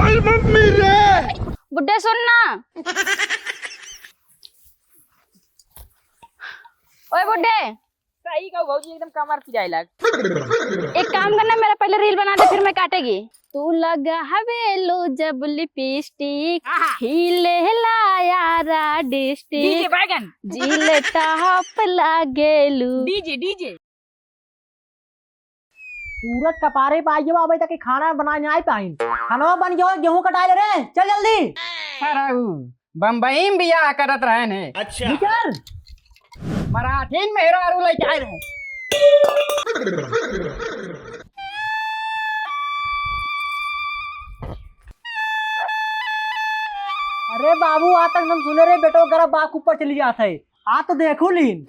Mummy रे बुड्ढे सुनना। ओए बुड्ढे, सही कहो भौजी, एकदम कमर पिराए लग। एक काम करना, मेरा पहले रील बना दे, फिर मैं काटेगी। तू लगा हवेलो जब लिपस्टिक हिले लायारा डिस्टिक डीजे बैगन, जिले टॉप लागेलू। DJ DJ. सूरज कपारे पे आई अबे तक खाना बनाने आई पाइन। खाना बन गयो, गेहूं कटाए ले रे, चल जल्दी। बम्बई में बियाह करत रहे ने। अच्छा निकल। मराठीन में हेरो लेके आए रहे। अरे बाबू आ तक हम सुने रे बेटो गरा बाक ऊपर चली जात है। आ तो देखो लीन।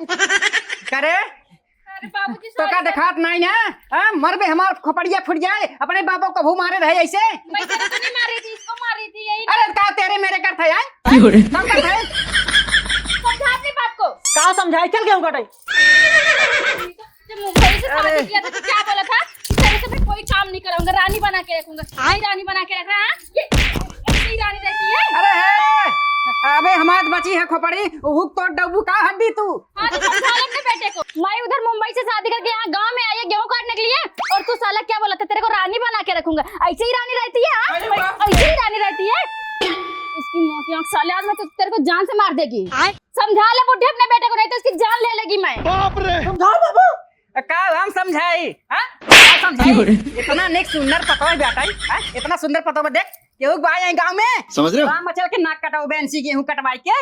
करे तो का दिखात नहीं ना? मर बे हमार खोपड़िया फुट जाए, अपने बाबू को भू मारे रहे ऐसे। मैं तेरे को नहीं मारी थी, इसको मारी थी यही। अरे का तेरे मेरे कर था यार, कब कर था? समझा अपनी बात को। का समझाए, चल गेहूं कटाई। जब मुंबई से शादी किया था तो क्या बोला था? तेरे से मैं कोई काम नहीं कराऊंगा, रानी बना के रखूंगा। आई रानी बना के रख रहा है? ये ऐसी रानी रहती है? अरे है, अबे हमारे बची है खोपड़ी, हुक तो डब्बू का हड्डी तू। हाँ तो समझा ले अपने बेटे को। मैं उधर मुंबई से शादी करके यहाँ गांव में आई है गेहूं काटने के लिए, और तू साला क्या बोला था? तेरे को रानी बना के रखूंगा। ऐसे ही रानी रहती है? ऐसे ही रानी रहती है? इसकी मौत की आंख साले, आज मैं तो तेरे को जान से मार देगी। समझा ले बुढ़े अपने बेटे को, नहीं तो इसकी जान ले लेगी मैं। बाप रे समझाओ बाबू। का हम समझाई? क्या समझाई? इतना नेक सुंदर पतो है बेटा, इतना सुंदर पतो में देख गेहूं बाई है गांव में, समझ रहे हो? गांव मचल के नाक कटाओ बेंसी गेहूं कटवाई के।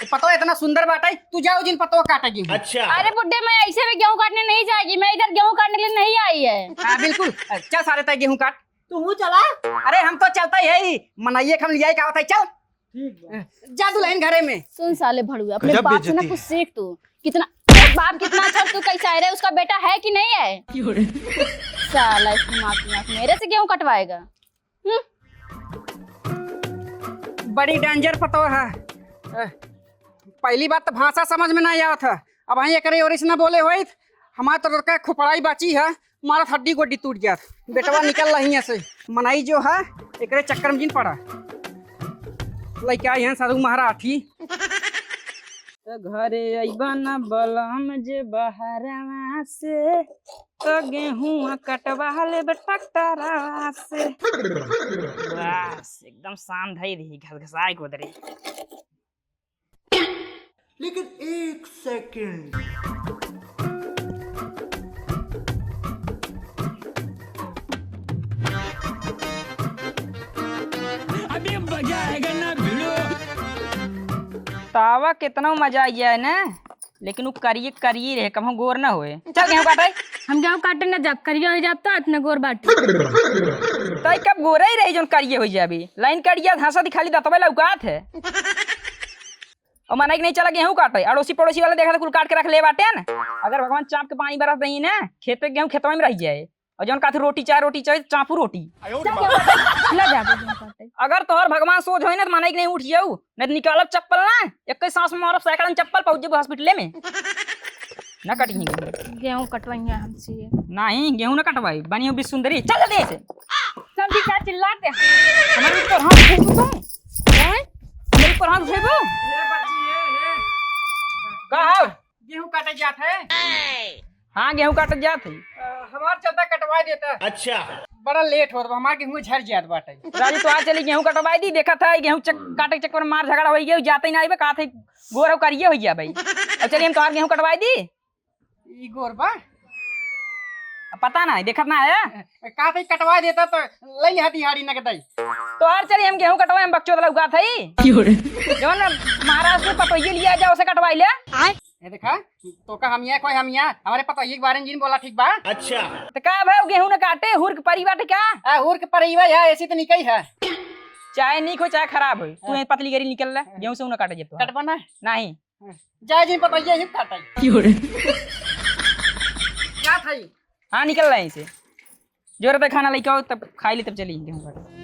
पतो इतना सुंदर बाटा, तू जाओ जिन पतो काटेगी। अच्छा अरे बुड्ढे, मैं ऐसे में गेहूं काटने नहीं जाएगी, मैं इधर गेहूं काटने के लिए नहीं आई है। हाँ बिल्कुल, चल सारे तय गेहूं काट। तू चला। अरे हम तो चलता ही मनाइए, हम लिया क्या होता है, चल जा दुल्हन घरे में। सुन साले भड़ुआ, अपने गजब बाप से ना बेइज्जती कुछ सीख। तू कितना बाप कितना अच्छा, तू कैसा है रे? उसका बेटा है कि नहीं है? साला इसकी माँ की आंख, मेरे से गेहूं कटवाएगा। बड़ी डेंजर पतो है। पहली बात तो भाषा समझ में नहीं आया था, अब वहीं एक ओरिस न बोले हो हमारा तो लड़का खुपड़ाई बाची है, हमारा हड्डी गोड्डी टूट गया, बेटवा निकल रही है से। मनाई जो है एक चक्कर में जिन पड़ा लड़का यहाँ साधु महाराठी। तो घरे अइबा न बलम जे बहरवा से, तो गेहूं कटवा ले ट्रैक्टरवा से। बस एकदम शांत है रही, घसघसाई को दरी। लेकिन एक सेकंड, अभी मजा आएगा ना भिड़ो। तावा कितना मजा आया है ना, लेकिन वो करिए रहे, कम गोर ना होए। चल गेहूं काटे। हम गेहूं काटे न जाब, करिया हो जाब तो इतना गोर बाटी। तई कब गोरे ही रही जोन करिए हो जाबी, लाइन करिया हंसा दिखाली दतवे लौकात है। और माना कि नहीं चला गेहूं काटे, अड़ोसी पड़ोसी वाला देखा तो कुल काट के रख ले बाटे ना। अगर भगवान चाप के पानी बरस दही ना, खेत पे गेहूं खेतवा में रह जाए, और जौन काथे रोटी चाहे चापू रोटी। न जाब गेहूं काटे। अगर तोहर भगवान सोच होई ना तो माना कि नहीं उठ जाऊ, नहीं तो निकालब चप्पल ना, एक सांस में मारब सैकड़न चप्पल पहुंच जेबू हॉस्पिटल में। ना कटिए गेहूं कटवाइए हमसे। नहीं, गेहूं ना कटवाई, बनी हो सुंदरी। चल दे से सब ठीक है, चिल्लाते हैं। हमारे ऊपर हाथ फेंकू तुम, हमारे ऊपर हाथ फेंकू। कहा गेहूं काटे जात है? हाँ गेहूं काटे जात है। हमार चलता कटवा देता। अच्छा बड़ा लेट हो रहा, हमार गेहूं झड़ जात बाटे। राजू तो आज चली गेहूं कटवाई दी, देखा था गेहूं काटे के चक्कर में मार झगड़ा हो गया, जाते ही ना आइबे, कहा था गोर करिए हो गया भाई। अब चलिए हम तोहार गेहूं कटवाई दी। ई गोर बा पता ना, देखत ना आया, कहा था कटवा देता तो लई हटी हाड़ी न कटाई। तो और चलिए हम गेहूं कटवाए, हम बच्चों लगा था ही जो ना महाराष्ट्र से पतोइये लिया जाओ, उसे कटवाई ले। ये देखा तो का हम यहाँ कोई हम यहाँ हमारे पतोइये के बारे में जिन बोला ठीक बा। अच्छा तो का भाई गेहूं न काटे, हुर्क परी बाटे का? हुर्क परी है, ऐसी तो निकई है, चाहे नीक हो चाहे खराब हो, तू यहीं पतली गरी निकल रहा, गेहूं से ना काटे जे तो कटवाना नहीं जाए जिन पतोइये ही काटे। क्या था? हाँ निकल रहे से, जोर पे खाना लेके आओ तब खाई ली, तब चली गेहूं काटे।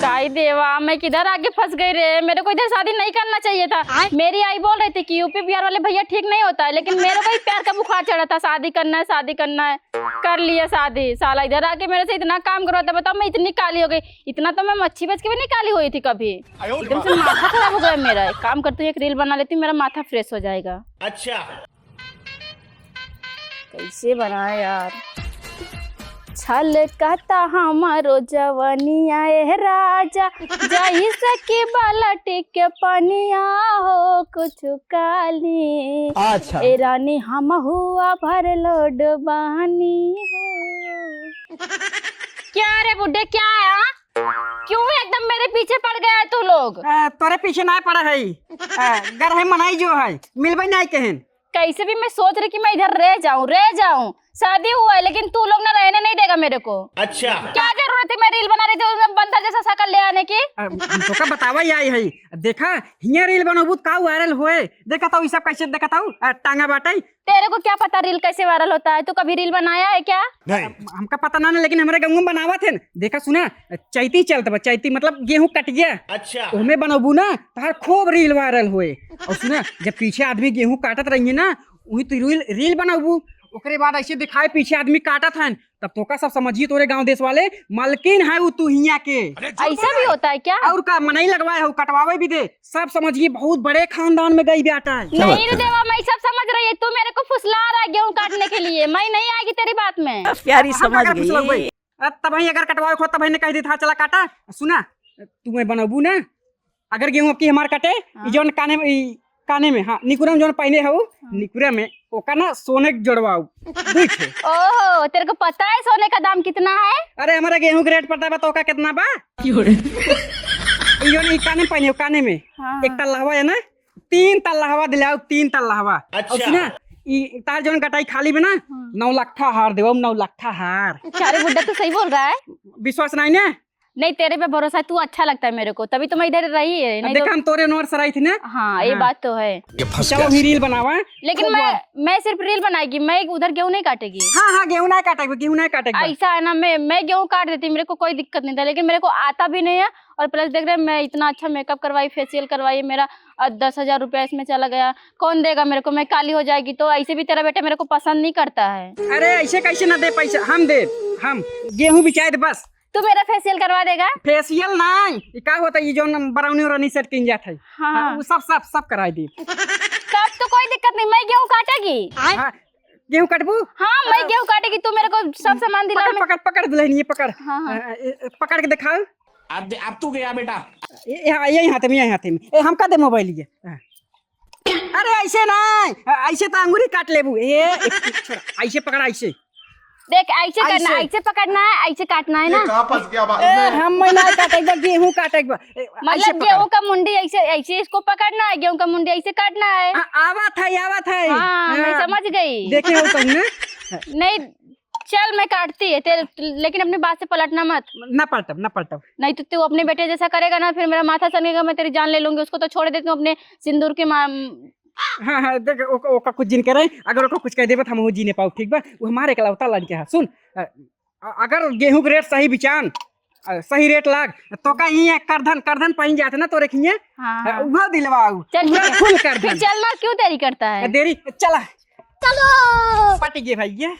साई देवा, मैं किधर आके फंस गई रे। मेरे को इधर शादी नहीं करना चाहिए था। मेरी आई बोल रही थी कि यूपी बिहार वाले भैया ठीक नहीं होता है, लेकिन मेरे को ही प्यार का बुखार चढ़ा था, शादी करना है शादी करना है। कर लिया शादी। साला इधर आके मेरे से इतना काम करवाता, बताओ मैं इतनी काली हो गई। इतना तो मैं मच्छी बेच के भी नहीं काली हुई थी कभी। एकदम से माथा खराब हो गया मेरा। एक काम करती हूँ, एक रील बना लेती हूँ, मेरा माथा फ्रेश हो जाएगा। अच्छा कैसे बनाए यार। छल कहता हमारो जवनिया ए राजा, जाई सकी बालटी के पनिया हो कुछ काली। अच्छा ए रानी हम हुआ भर लोड बहानी हो। क्या रे बुड्ढे, क्या है हाँ? क्यों एकदम मेरे पीछे पड़ गया है तू लोग? तोरे पीछे ना पड़ा है। गर है मनाई जो है मिलबे नहीं कहन। कैसे भी मैं सोच रही कि मैं इधर रह जाऊं। शादी हुआ है लेकिन तू लोग ना रहने नहीं देगा मेरे को। अच्छा क्या जरूरत है मैं रील बना रही थी उसमें बंदर जैसा शकल ले आने की? हम तो का बतावा ही आई है। देखा हिया रील बनोबू का वायरल होए। देखा तो ई सब कैसे देखा था टांगा बाटे। तेरे को क्या पता रील कैसे वायरल होता है? तू कभी रील बनाया है क्या? हमका पता ना लेकिन हमारे गाँव में बनावा थे। देखा सुना चैती चलता बा। चैती मतलब गेहूं कट गया। अच्छा ओमे बनोबू ना तार खूब रील वायरल होए। और सुना जब पीछे आदमी गेहूं काटत रहिए ना वही तो रील बनाबू। ओकरे बाद ऐसे दिखाए पीछे आदमी काटत हन तब तो का सब समझिए तोरे गांव देश वाले मालकिन है वो तू हिया के। ऐसा भी होता है क्या? और का मनाई लगवाए हो कटवावे भी दे सब समझिए बहुत बड़े खानदान में गई बेटा है। नहीं रे देवा, मैं सब समझ रही है। तू मेरे को फुसला रहा है गेहूं काटने के लिए। मैं नहीं आएगी तेरी बात में। प्यारी समझ गई। तब ही अगर कटवाए खो तब ने कह दी था चला काटा। सुना तू मैं बनबू ना अगर गेहूं आपकी हमार काटे जोन काने में हाँ निकुरम जोन पहने हो निकुरा में ओका ना सोने जोड़वाऊ। ओहो, तेरे को पता है सोने का दाम कितना है? अरे हमारे गेहूं के रेट पता है तो का कितना बा? जोन काने पहने हो काने में हाँ। एक तल्लावा है ना 3 तल्लावा दिलाओ 3 तल्लावा। अच्छा। सुना ई तार जोन कटाई खाली में ना 9 लाख हार देव 9 लाख हार। क्या रे बुड्ढा, तू सही बोल रहा है? विश्वास नहीं ना? नहीं, तेरे पे भरोसा है। तू अच्छा लगता है मेरे को, तभी तो मैं इधर रही है। नहीं देखा हम तोरे नोर सराई थी ना। हाँ ये बात तो है। चलो भी रील बनावा। लेकिन मैं सिर्फ रील बनाएगी, मैं उधर गेहूं नहीं काटेगी। हाँ गेहूं नहीं काटेगी। ऐसा है ना, मैं गेहूं काट देती, मेरे को कोई दिक्कत नहीं था। लेकिन मेरे को आता भी नहीं है और प्लस देख रहे मैं इतना अच्छा मेकअप करवाई, फेशियल करवाई, मेरा 10,000 रुपया इसमें चला गया। कौन देगा मेरे को? मैं काली हो जाएगी तो। ऐसे भी तेरा बेटा मेरे को पसंद नहीं करता है। अरे ऐसे कैसे ना दे पैसा? हम गेहूं बिचाए दे बस। तू मेरा फेशियल करवा देगा? फेशियल नहीं क्या होता है जो ब्राउनी और सेट किन जाता है। हाँ। वो सब कराई दी। तब तो कोई दिक्कत नहीं, मैं गेहूं काटेगी। गेहूं काटबू? हाँ मैं गेहूं काटेगी। तू मेरे को सब सामान दिला। पकड़ दुल्हन ये पकड़। हाँ। पकड़ के दिखाओ। अब तू गया बेटा। यही हाथे में हम का दे मोबाइल ये। अरे ऐसे नहीं, ऐसे तो अंगूरी काट लेबू। ऐसे पकड़ ऐसे देख, ऐसे करना, ऐसे पकड़ना है, ऐसे काटना है ना। कहाँ फंस गया बाद में? हम नहीं काटेगा गेहूं काटेगा। मतलब गेहूं का मुंडी ऐसे इसको पकड़ना है, गेहूं का मुंडी ऐसे काटना है। आवत है। हाँ मैं समझ गई। देखे हो तुम ना? नहीं चल मैं काटती है तेरे, लेकिन अपनी बात से पलटना मत। ना पलटब। नहीं तो तू अपने बेटे जैसा करेगा ना, फिर मेरा माथा सनेगा, मैं तेरी जान ले लूंगी। उसको तो छोड़ देती हूँ अपने सिंदूर के हाँ देख ओका कुछ जिन करे अगर ओका कुछ कह देबे हम हो जीने पाओ ठीक बा। वो हमारे इकलौता लड़के है। सुन अगर गेहूं के रेट सही बिचान सही रेट लाग तो का ही करधन पहन जाते ना तो रखिए। हाँ। वह दिलवाऊ चल फुल करधन। फिर चलना क्यों देरी करता है? देरी चला चलो पट गए भैया।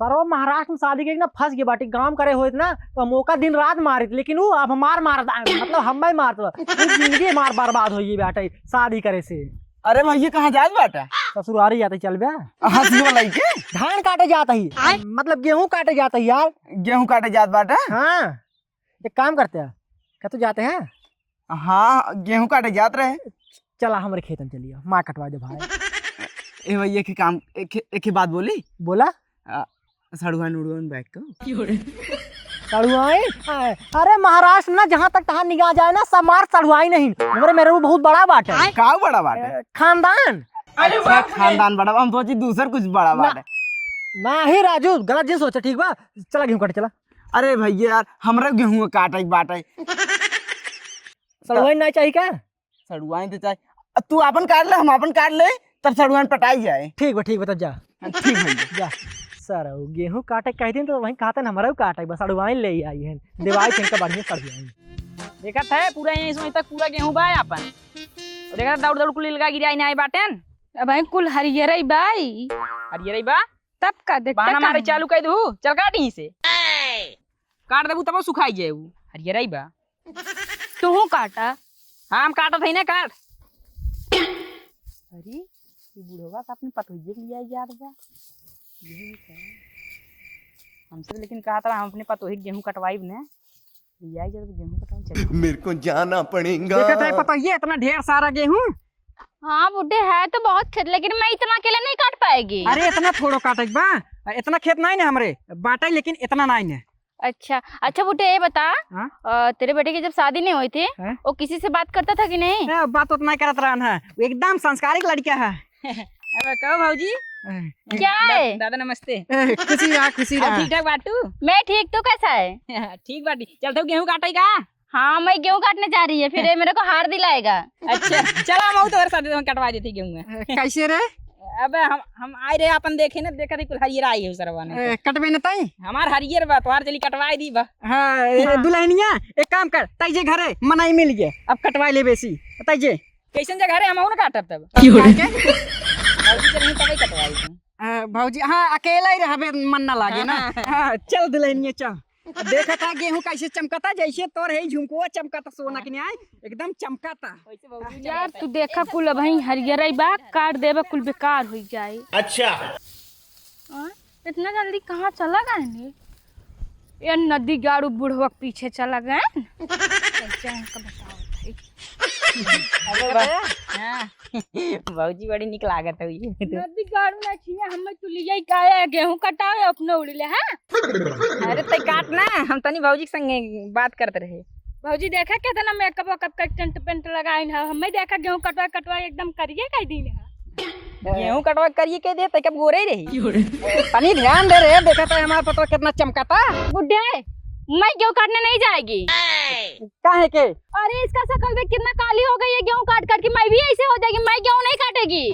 सरो महाराष्ट्र में शादी के ना फंस गए बाटी काम करे हुए ना तो मौका दिन रात मारे थे, लेकिन वो अब मार मतलब हम ही मारता जिंदगी मार बर्बाद हो गई बेटा शादी करे से। अरे भैया कहाँ जात बाटा? ससुरारी जाते चल बे। हंसी वाला के धान काटे जाता ही मतलब गेहूं काटे जाता ही यार। गेहूं काटे जात बाटा? हाँ एक काम करते हैं क्या तू जाते हैं? हाँ गेहूं काटे जात रहे। चला हमारे खेत में चलिए माँ कटवा दे भाई। ए भैया के काम एक बात बोली। बोला सड़ुआन उड़ुआन बैठ को सड़ुआई। अरे महाराष्ट्र ना जहाँ तक तहाँ निगाह जाए ना सब मार सड़ुआई नहीं। मेरे को बहुत बड़ा बात है। का बड़ा बात है? खानदान। अच्छा खानदान बड़ा। हम सोची दूसर कुछ बड़ा बात है। ना ही राजू गलत जी सोचा। ठीक बा चला गेहूं काटे चला। अरे भैया यार हमरा गेहूं काटे बाटे सड़ुआई नहीं चाहिए क्या? सड़ुआन तो चाहिए। तू अपन काट ले हम अपन काट ले तब सड़ुआन पटाई जाए। ठीक बा तब जा। ठीक भैया जा सर गेहूं काटे कह दिन तो वहीं कहते हमारा काटे बस अड़वाइन ले आई है दिवाई थे बढ़िया सड़ जाए। देखा था पूरा यहीं से तक पूरा गेहूं बा अपन देखा दौड़ दौड़ कुल लगा गिराई नहीं बाटेन अब हम कुल हरियर बाई हरियर बा तब का देखता बहाना मारे कहाँ? चालू कर दू चल काट यहीं से काट देबू तब सुखाई जाए ऊ हरियर बा तू काटा हाँ हम काटत है ना काट अरे ये बुढ़वा का अपने पतोहिए के लिया याद बा यही का हमसे तो लेकिन कहा था हम अपने पतोही गेहूं कटवाई ने लिया जब गेहूं कटवाई चल मेरे को जाना पड़ेगा। देखा था पतोहिए इतना ढेर सारा गेहूं हाँ बुड्ढे है तो बहुत खेत लेकिन मैं इतना अकेले नहीं काट पाएगी। अरे इतना थोड़ो काटे बा इतना खेत नहीं ना हमरे बाटा लेकिन इतना नहीं ने अच्छा अच्छा बुड्ढे ये बता तेरे बेटे की जब शादी नहीं हुई थी हाँ? वो किसी से बात करता था कि नहीं? बात उतना करत रहन है वो एकदम संस्कारिक लड़का है अब कहो भाऊजी क्या है? दादा नमस्ते खुशी रहा खुशी रहा। ठीक ठाक बाटू मैं ठीक, तू कैसा है? ठीक बाटी चल तो गेहूं काटेगा हाँ मैं गेहूं काटने जा रही है फिर ये मेरे को हार दिलाएगा। अच्छा चला मैं तो साथ कटवा देती गेहूं कैसे रे अब हम आए रहे अपन देखे ना देखा कुल हरियर आई है सरवा ने कटबे न तई हमार हरियर बा तोहार चली कटवाई दी बा हाँ दुल्हनिया एक काम कर तई जे घरे मनाई मिल गए अब कटवाई ले बेसी तई जे कैसन जगह रे हम ना काटब तब भाऊजी चल तब कटवाई तू भौजी हाँ अकेला ही रहबे मन ना लागे ना हाँ चल दुल्हनिया चल देखा था गेहूं कैसे चमकता जैसे तोर है झुमकुआ चमकता सोना के न्याय एकदम चमकता। यार तू देखा कुल अब हरियर बा काट देबा कुल बेकार हो जाए। अच्छा इतना जल्दी कहाँ चला गए? ये नदी गाड़ू बुढ़वा के पीछे चला गए। भाऊजी बड़ी निक लागत है नदी गाड़ू ना छिया हमें तू लिया काया गेहूं कटावे अपने उड़ले हैं। अरे तई काट ना हम तनी भाऊजी के संगे बात करते रहे। भौजी देखा कितना मेकअप वकअप का टेंट पेंट लगाइन है हमें देखा गेहूं कटवा एकदम करिए कई दिन है। गेहूं कटवा करिए के दे तई कब गोरे रही तनी ध्यान दे रे देखा था हमारा पता कितना चमकता। बुड्ढे मैं गेहूं काटने नहीं जाएगी। काहे के अरे इसका शकल देख कितना काली हो गई है गेहूं काट काट के मैं भी ऐसे हो जाएगी मैं गेहूं नहीं काटेगी।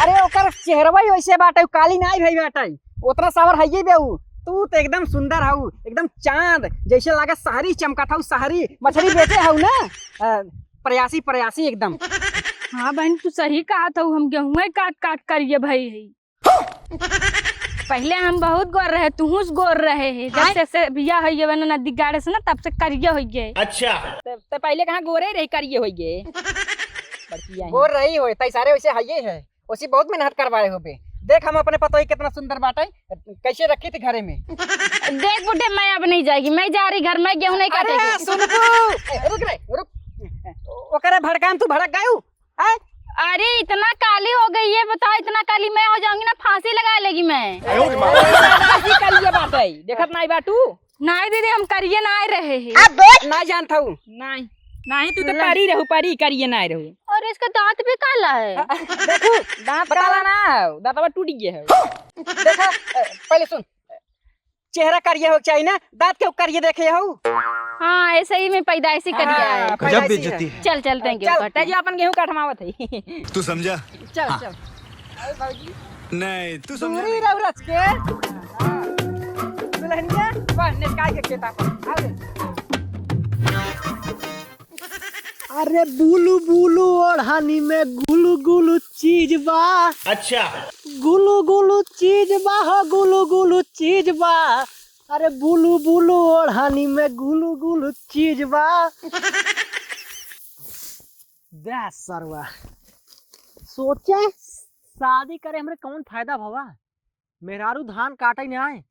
अरे ओकर चेहरवा ही वैसे बाटे काली नहीं भई बाटे उतना सावर है बेऊ तू तो एकदम सुंदर हऊ एकदम चांद जैसे लागे शहरी चमका था शहरी मछली बेचे हऊ ना प्रयासी प्रयासी एकदम। हाँ बहन तू सही कहा था हम गेहूं काट काट करिए भाई है। पहले हम बहुत गोर रहे तू गोर रहे है जब से बिया है ये बना नदी गाड़े से ना तब से करिए हो गए। अच्छा तो पहले कहाँ गोरे रही करिए हो गए बोल रही हो तई सारे वैसे हइये है उसी बहुत मेहनत करवाए हो बे देख हम अपने पतोही कितना सुंदर बाटे कैसे रखी थी घरे में। देख बुड्ढे मैं अब नहीं जाएगी मैं जा रही घर में गेहूं नहीं काटेगी। सुन रुक रे रुक ओकरे भड़काम तू भड़क गयू अरे इतना काली हो गई है बता इतना काली मैं हो जाऊंगी ना फांसी लगा लेगी मैं। करिए बात है देखत नहीं बाटू नहीं दीदी हम करिए ना आए रहे हैं ना जानता हूँ नहीं नहीं तू तो परी रहू परी करिए नहीं रहू और इसका दांत भी काला है। देखो दांत काला ना दांतवा टूट गया है देखा पहले सुन चेहरा करिए हो चाहिए ना दांत के करिए देखे हो। हाँ ऐसे ही में पैदाइशी करिए है। गजब बेइज्जती है। चल चलते हैं गेहूं तेजी अपन गेहूं काटमावत है तू समझा चल चल नहीं तू समझा दूरी रहू रच के दुल्हनिया बस निकाल के खेता पर आ ले। अरे बुलू बुलू ओढ़ानी में गुलू गुलू चीज बा अच्छा गुलू गुलू चीज बा हो गुलू गुलू चीज बा। अरे बुलू बुलू ओढ़ानी में गुलू गुलू चीज बा। बस सरवा सोचे शादी करे हमरे कौन फायदा भवा मेहरारू धान काटे नहीं आए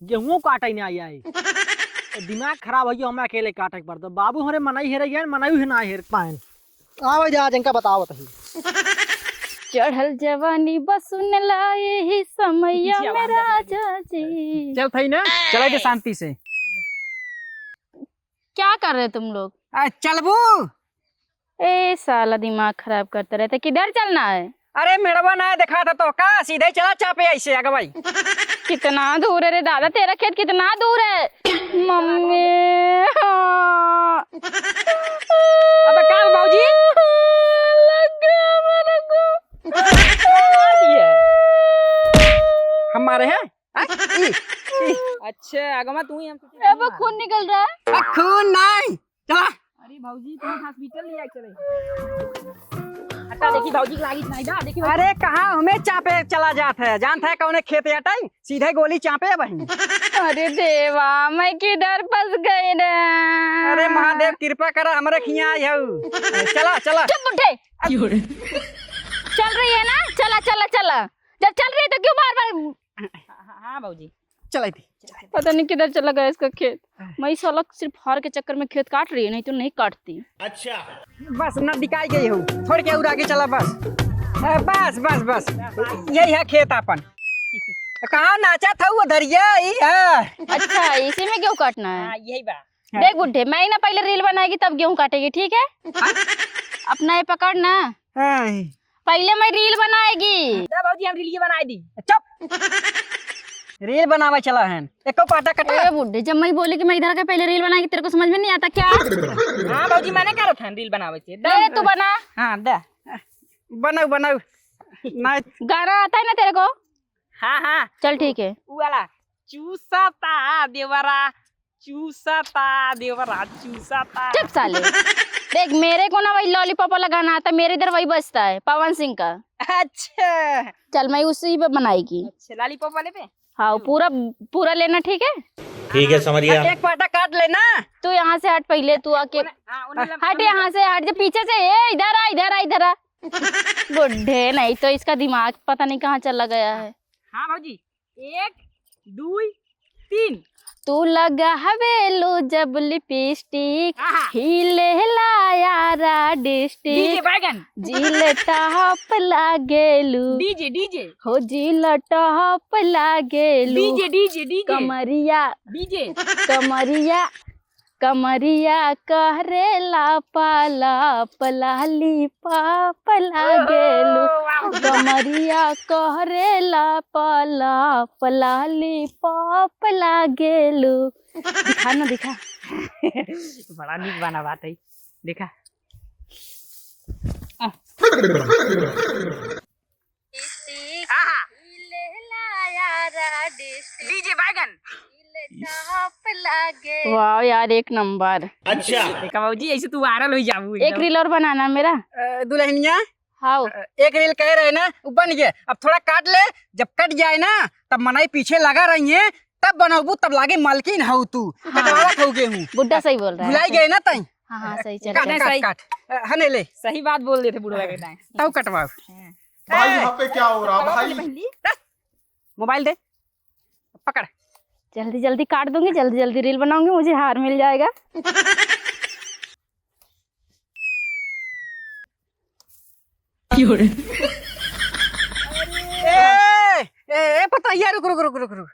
गेहूं काटे नहीं आई दिमाग खराब हो गया हमें अकेले काटे के पड़ता बाबू हमारे मनाई हेरे गया मनाई है ना हेर पाए आओ जा जिनका बताओ तही चढ़ल जवानी बसुन लाए ही समैया में राजा जी। चल थई ना चला के शांति से क्या कर रहे तुम लोग? चलबू ए साला दिमाग खराब करते रहते किधर चलना है? अरे मेड़वा ना देखा था तो का सीधे चला चापे ऐसे आगे भाई। कितना दूर है रे दादा तेरा खेत कितना दूर है? मम्मी अब का बाबूजी लग गया मेरे को। हमारे हैं अच्छा अगमा तू ही हम अब खून निकल रहा है। खून नहीं चला। अरे भौजी तुम हॉस्पिटल ले चले हटा देखी भौजी की लागी नहीं जा देखी अरे कहाँ हमें चापे चला जात है जानता है कौन खेत हटाई सीधे गोली चापे है बहन। अरे देवा मैं किधर फंस गई रे। अरे महादेव कृपा करा हमारे खिया आई हूँ चला चला चुप उठे। चल रही है ना चला चला चला जब चल रही है तो क्यों बार बार। हाँ भौजी चलाई थी। पता नहीं किधर चला गया इसका खेत। मैं साला सिर्फ हार के चक्कर में खेत काट रही है नहीं तो नहीं काटती। बस न दिखाई गई हूँ थोड़ के और आगे चला बस बस बस बस यही है खेत अपन। कहाँ नाचा था वो धरिया ही है। अच्छा इसी में गेहूँ काटना है। यही बात देख बुढ़े मैं ना पहले रील बनाएगी तब गेहूँ काटेगी ठीक है। अपना ये पकड़ ना पहले मैं रील बनाएगी। भौजी हम रील बनाई दी चुप रील बनावा चला है एको पाटा कटा। ए बुढ़े जब मैं बोली कि मैं इधर का पहले रील बनाएगी तेरे को समझ में नहीं आता क्या। हाँ भौजी मैंने कह रहा था रील बनावे से दे तू बना। हाँ दे बनाओ बनाओ ना गाना आता है ना तेरे को। हाँ हाँ चल ठीक है। वो वाला चूसाता देवरा चूसाता। चुप साले। देख मेरे को ना वही लॉलीपॉप वाला गाना आता मेरे इधर वही बजता है पवन सिंह का। अच्छा चल मैं उसी पे बनाएगी। अच्छा लॉलीपॉप वाले पे हाँ पूरा पूरा लेना ठीक है। ठीक है समझ गया। एक पाटा काट लेना। तू यहाँ से हट पहले तू आके हट यहाँ से हट जा पीछे से। ए इधर आ इधर आ इधर आ। बुढ़े नहीं तो इसका दिमाग पता नहीं कहाँ चला गया है। हाँ भौजी 1 2 3 तू लगा हवेलो जब लिपस्टिक हिले लायारा डिस्टिक बैगन जिले टॉप लागेलू डीजे हो जिले टॉप लागेलू डीजे कमरिया डीजे कमरिया कमरिया कहरेला पाला पलाली पाप लागेलू कमरिया कहरेला पाला पलाली पाप लागेलू। दिखा ना दिखा। बड़ा नीक बना बात है देखा। डीजे बैगन वाह यार एक नंबर। अच्छा देखा भौजी ऐसे तू वायरल हो जाऊ। एक रील और बनाना मेरा। दुल्हनिया हाँ एक रील कह रहे ना वो बन गया अब थोड़ा काट ले जब कट जाए ना तब मनाई पीछे लगा रही है तब बनाबू तब लागे मालकिन हूँ तू कटवावत हो गेहूँ। बुड्ढा सही बोल रहा है। भुलाई गए ना तई। हाँ हाँ सही चल काट रहा है। काट काट हने ले सही बात बोल रहे थे बुढ़वा के टाइम। तब कटवाओ। भाई यहाँ पे क्या हो रहा भाई। मोबाइल दे पकड़। जल्दी जल्दी काट दूंगी जल्दी जल्दी रील बनाऊंगी मुझे हार मिल जाएगा। ए पता यार रुक रुक रुक रुक रुक।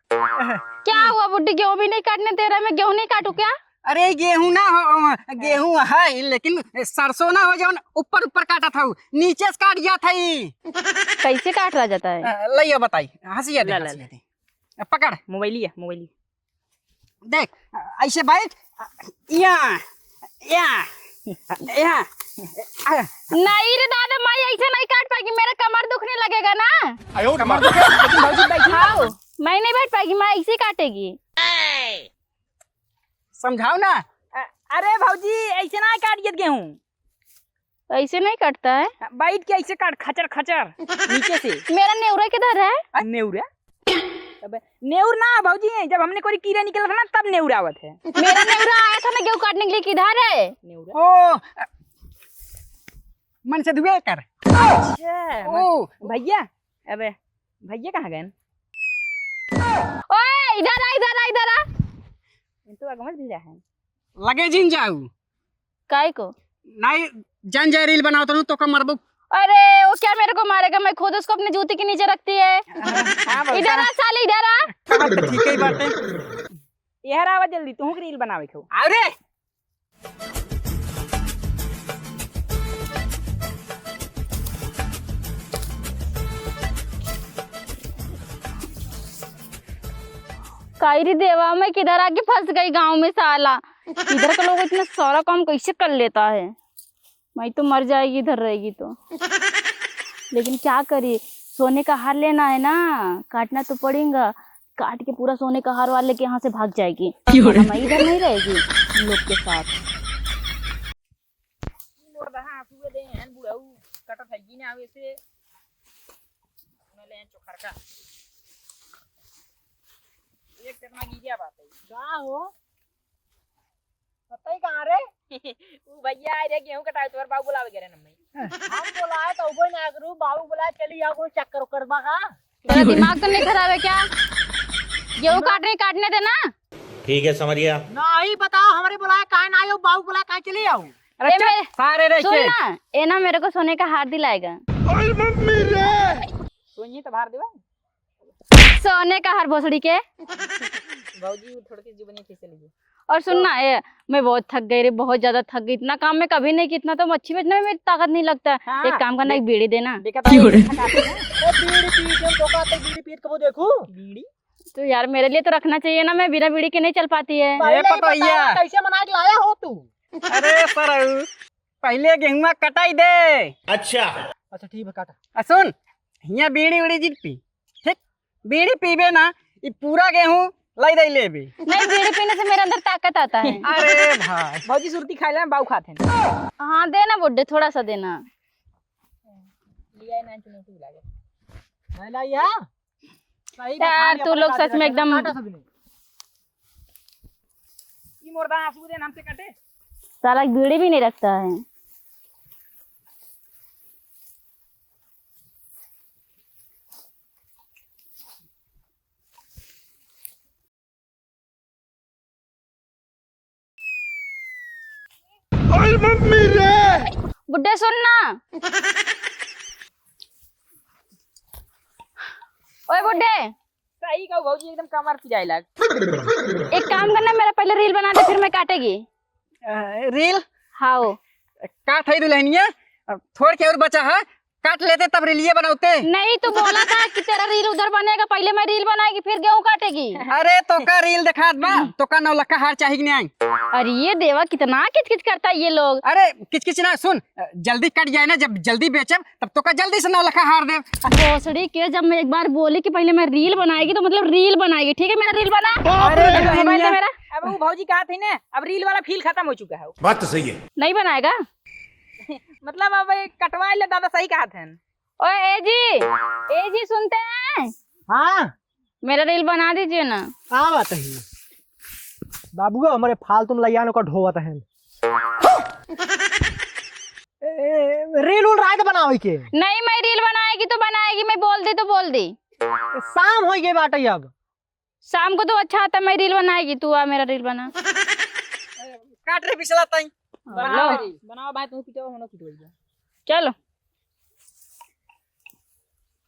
क्या हुआ बुड्ढी गेहूं भी नहीं काटने दे रहा मैं गेहूं नहीं काटू क्या। अरे गेहूं ना हो गेहूं है लेकिन सरसों ना हो जाओ ऊपर ऊपर काटा था नीचे से काट गया था। कैसे काट रहा जाता है। लइया बताई हंसिया दे पकड़ मोबाइल देख ऐसे बैठ यहाँ यहाँ यहाँ नहीं रे दादा मैं ऐसे नहीं काट पाएगी मेरा कमर दुखने लगेगा ना। कमर दुखे लेकिन भौजी बैठी हाँ मैं नहीं बैठ पाएगी मैं ऐसे ही काटेगी। समझाओ ना। अरे भौजी ऐसे ना काट दिए गेहूं ऐसे नहीं काटता है। बैठ के ऐसे काट खचर खचर नीचे से। मेरा नेवरा किधर है। नेउरा नेउर ना भौजी जब हमने कोई कीड़ा निकला था ना तब नेउर आवत है। मेरा नेवरा आया था ना गेहूं काटने के लिए किधर है। नेउरा ओ मन से दुए कर। अच्छा ओ भैया अबे भैया कहाँ गए। ओए इधर आ इधर आ इधर आ। तो आगमत मिल है लगे जिन जाऊ काय को नहीं जन जाए रील बनाओ तो का मरबू। अरे वो क्या मेरे को मारेगा मैं खुद उसको अपने जूते के नीचे रखती है। इधर आ साले इधर आ। ठीक है बात है यार आवा जल्दी तू रील बनावे खो। अरे कायरी देवा मैं किधर आके फंस गई गांव में साला। इधर का लोग इतना सारा काम कैसे कर लेता है। मैं तो मर जाएगी इधर रहेगी तो। लेकिन क्या करिए सोने का हार लेना है ना काटना तो पड़ेगा। काट के पूरा सोने का हार वाले के यहाँ से भाग जाएगी। मैं इधर नहीं रहेगी हम लोग के साथ। क्या हो पता ही कहाँ रे भैया अरे गेहूं कटाए तोर बाबू बुलावे गे रे नम्मई हम बोलाए तो वो ना करू बाबू बोलाए चली आओ कोई चक्कर करवा का तेरा दिमाग तो नहीं खराब है क्या? गेहूं काटने देना। ठीक है समझ गया। नहीं बताओ हमारे बुलाए काहे ना आयो बाबू बुलाए काहे चली आओ। अरे चल सारे रे सुन ना, ये ना मेरे को सोने का हार दिलाएगा। सोनी तो बाहर देवा सोने का हार भोसड़ी के। भौजी थोड़ी सी जीवनी खींच लीजिए। और सुनना मैं बहुत थक गई रे, बहुत ज्यादा थक गई। इतना काम मैं कभी नहीं किया, इतना तो मच्छी बेचने में मेरी ताकत नहीं लगता। हाँ, एक काम करना, एक बीड़ी देना। देखा था बीड़ी पीट हम धोखा तो बीड़ी पीट के वो देखो बीड़ी तो यार मेरे लिए तो रखना चाहिए ना, मैं बिना बीड़ी के नहीं चल पाती है। ये पता है कैसे मना के लाया हो तू। अरे सर पहले गेहुआ कटाई दे। अच्छा अच्छा ठीक है काटा। सुन यहाँ बीड़ी उड़ी जीत पी, ठीक? बीड़ी पीबे ना ये पूरा गेहूं लाई दे लेबे। नहीं, बीड़ी पीने से मेरे अंदर ताकत आता है। अरे भाई भौजी सुरती खा ले बाऊ खाते हैं। हाँ देना बुड्ढे, थोड़ा सा देना। लिया ना चुने तू लागे नहीं लाया सही यार तू लोग सच में एकदम ई मोरदा आंसू दे नाम से काटे। साला बीड़ी भी नहीं रखता है। बुड्ढे सुन ना, ओए बुड्ढे सही कहू भौजी एकदम कमर पिजाई लाग। एक काम करना, मेरा पहले रील बना दे, फिर मैं काटेगी। रील हाँ काट है दुल्हनिया, थोड़ के और बचा है, काट लेते तब रीलिए बनाते। नहीं, तू बोला था कि तेरा रील उधर बनेगा, पहले मैं रील बनाएगी फिर गेहूं काटेगी। अरे तो का रील दिखा बा, तो का 9 लाख का हार चाहिए कि नहीं? अरे ये देवा कितना किचकिच करता है ये लोग। अरे किच ना सुन, जल्दी कट जाए ना, जब जल्दी बेचब तब तो का जल्दी से 9 लाख का हार दे। भोसड़ी के जब मैं एक बार बोली कि पहले मैं रील बनाएगी तो मतलब रील बनाएगी। ठीक है, मेरा रील बना। अरे मोबाइल दे मेरा। अब वो भौजी कहा थी ना, अब रील वाला फील खत्म हो चुका है। बात तो सही है। नहीं बनाएगा। मतलब अब कटवा ले दादा, सही कहा थे। ओए ए जी सुनते हैं? हाँ मेरा रील बना दीजिए ना। क्या बात है बाबू हमारे फालतू में लैया का ढोवत है। रील उल रात बनावे के नहीं, मैं रील बनाएगी तो बनाएगी, मैं बोल दी तो बोल दी। शाम हो गई बाटे अब। शाम को तो अच्छा आता, मैं रील बनाएगी, तू आ मेरा रील बना। काट रे पिछला ताई। बनाओ भाई, तू पिटो हम पिटो। चलो,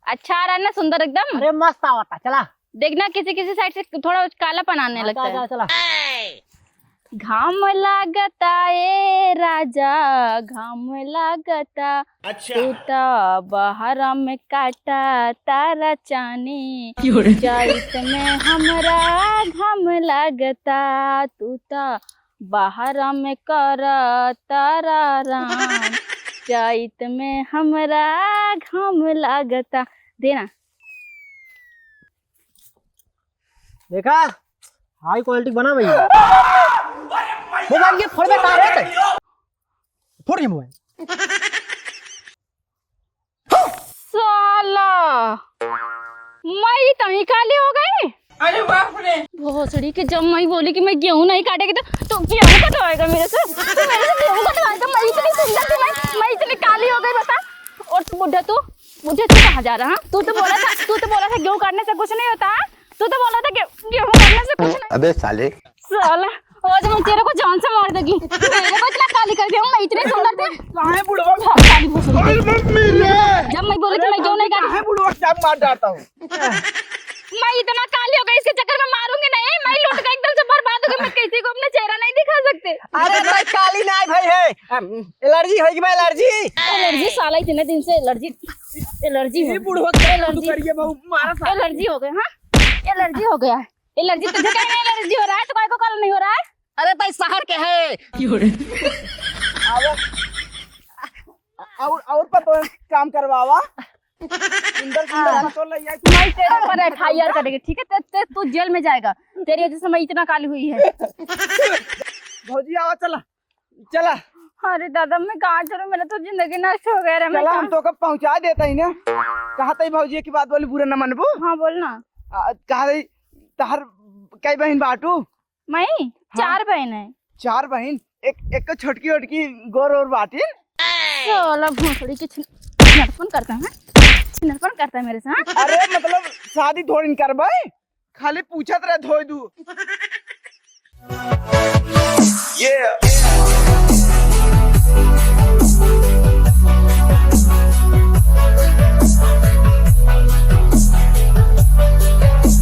अच्छा आ रहा है ना, सुंदर एकदम। अरे मस्त आवता चला। देखना किसी किसी साइड से थोड़ा कालापन आने लगता है। चला घाम लागता ए राजा, घाम लागता। अच्छा तू तो बहरा में काटा तारा चानी, जाइत में हमरा घाम लागता। तू तो बहरा में कर तारा राम, जाइत में हमरा घाम लागता। देना। देखा हाई क्वालिटी बना भैया। मोबाइल ये फोड़ में कहाँ है? फोड़ ये मोबाइल। साला मैं तभी काली हो गई। अरे बाप रे, भोसड़ी के जब मैं बोली कि मैं गेहूं नहीं काटेगी तो गेहूं कटवाएगा मेरे से। तो मेरे से गेहूं कटवाएगा। मैं इतनी सुंदर थी, मैं इतनी काली हो गई बता। और तू बुढ़े तू कहाँ जा रहा? तू तो बोला था गेहूं काटने से कुछ नहीं होता। तू तो बोला था गेहूं काटने से कुछ नहीं। अबे साले साला आज मैं तेरे को जान से मार दूंगी। मेरे को इतना काली कर दिया, मैं इतनी सुंदर थी। कहां बुढ़वा काली भोसड़ी। जब मैं बोली थी मैं गेहूं नहीं काटूंगी, है बुढ़वा सब मार जाता हूं। मैं इतना काली हो गई, इसके चक्कर में मारूंगी नहीं। मैं लुट गई, एकदम से बर्बाद हो गई। मैं किसी को अपना चेहरा नहीं दिखा सकते। अरे भाई काली ना भाई है, एलर्जी होगी भाई, एलर्जी साला इतने दिन से एलर्जी ये बुढ़वा एलर्जी करिए बहु मारा सा। एलर्जी हो गई। हाँ एलर्जी हो गया। एलर्जी तुझे कहीं नहीं एलर्जी हो रहा है तो कोई को कल नहीं हो रहा है। अरे भाई शहर के है। और पर तो काम करवावा। सुंदर सुंदर है तो ले आई मैं तेरे पर FIR करेगी, ठीक है? तू जेल में जाएगा, तेरी वजह से मैं इतना काली हुई है। भौजी आओ चला चला अरे दादा मैं कहाँ चलूं, मेरा तो जिंदगी नष्ट हो गया रे। मैं चला हम तो कब पहुंचा देता ही ना। कहा तई भौजी की बात बोली बुरा न मनबू। हाँ बोल ना। कहा तई तहर कई बहन बाटू। मैं 4 बहन है। 4 बहन, एक छोटकी ओटकी गोर और बाटिन। साला भोसड़ी के छिनरपन करता है, छिनरपन करता है मेरे साथ। अरे मतलब शादी थोड़ी करबे, खाली पूछत रहे धोई दू। Yeah.